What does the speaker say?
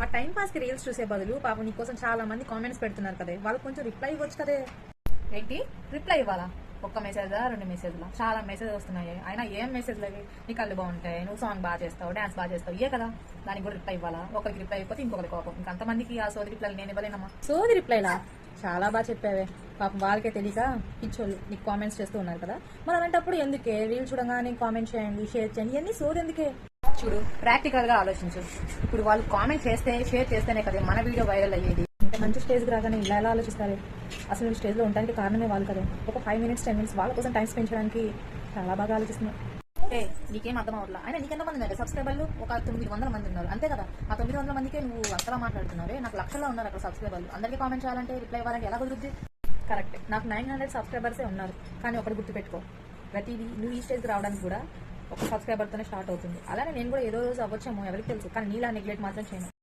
ఆ time pass కి reels చూసే బదులు పాపం నీకోసం చాలా మంది కామెంట్స్ పెడుతున్నారు కదా, వాళ్ళకి కొంచెం రిప్లై ఇవ్వచ్చు కదే. ఏంటి రిప్లై ఇవ్వాలా? ఒక్క మెసేజా 2 మెసేజ్లా? చాలా మెసేజ్ వస్తున్నాయి. అయినా ఏం మెసేజ్లు అవి? నీ కళ్ళు బాగుంటాయి, నువ్వు సాంగ్ బాగా చేస్తావు, డాన్స్ బాగా చేస్తావు, ఇయే కదా. దానికి కూడా రిప్లై ఇవ్వాలా? ఒకరికి రిప్లై అయిపోతే ఇంకొకరి కోపం. ఇంకంతమందికి ఆ సోది రిప్లైలు నేను ఇవ్వలేనమ్మా. సోది రిప్లైలా? చాలా బాగా చెప్పావే. పాపం వాళ్ళకే తెలియక పిచ్చోళ్ళు నీకు కామెంట్స్ చేస్తూ ఉన్నారు కదా, మరి అలాంటప్పుడు ఎందుకే రీల్ చూడగానే కామెంట్ చేయండి, షేర్ చేయండి, ఇవన్నీ సోది ఎందుకే? చూడు, ప్రాక్టికల్ గా ఆలోచించు. ఇప్పుడు వాళ్ళు కామెంట్ చేస్తే, షేర్ చేస్తేనే కదా మన వీడియో వైరల్ అయ్యేది. ఇంత మంచి స్టేజ్కి రాగానే ఇలా ఎలా ఆలోచిస్తారు? అసలు ఈ స్టేజ్లో ఉండడానికి కారణమే వాళ్ళు కదా. ఒక 5 minutes 10 minutes వాళ్ళ కోసం టైం స్పెండ్ చేయడానికి చాలా బాగా ఆలోచిస్తున్నారు. నీకేం అర్థం అవట్లా? అయినా నీకెంతమంది ఉన్నారు సబ్స్క్రైబర్లు? ఒక 900 మంది ఉన్నారు అంతే కదా. ఆ 900 మందికే నువ్వు అంతలా మాట్లాడుతున్నావే. నాకు లక్షల్లో ఉన్నారు అక్కడ సబ్స్క్రైబర్లు. అందరికీ కామెంట్ చేయాలంటే, రిప్లై ఇవ్వాలంటే ఎలా కుదురుద్ది? కరెక్ట్, నాకు 900 సబ్స్క్రైబర్సే ఉన్నారు. కానీ ఒకటి గుర్తుపెట్టుకో, ప్రతిదీ నువ్వు ఈ స్టేజ్కి రావడానికి కూడా ఒక సబ్స్క్రైబర్తోనే స్టార్ట్ అవుతుంది. అలానే నేను కూడా ఏదో రోజు అవ్వచ్చేమో ఎవరికి తెలుసు, కానీ నీలా నెగ్లెక్ట్ మాత్రం చేయను.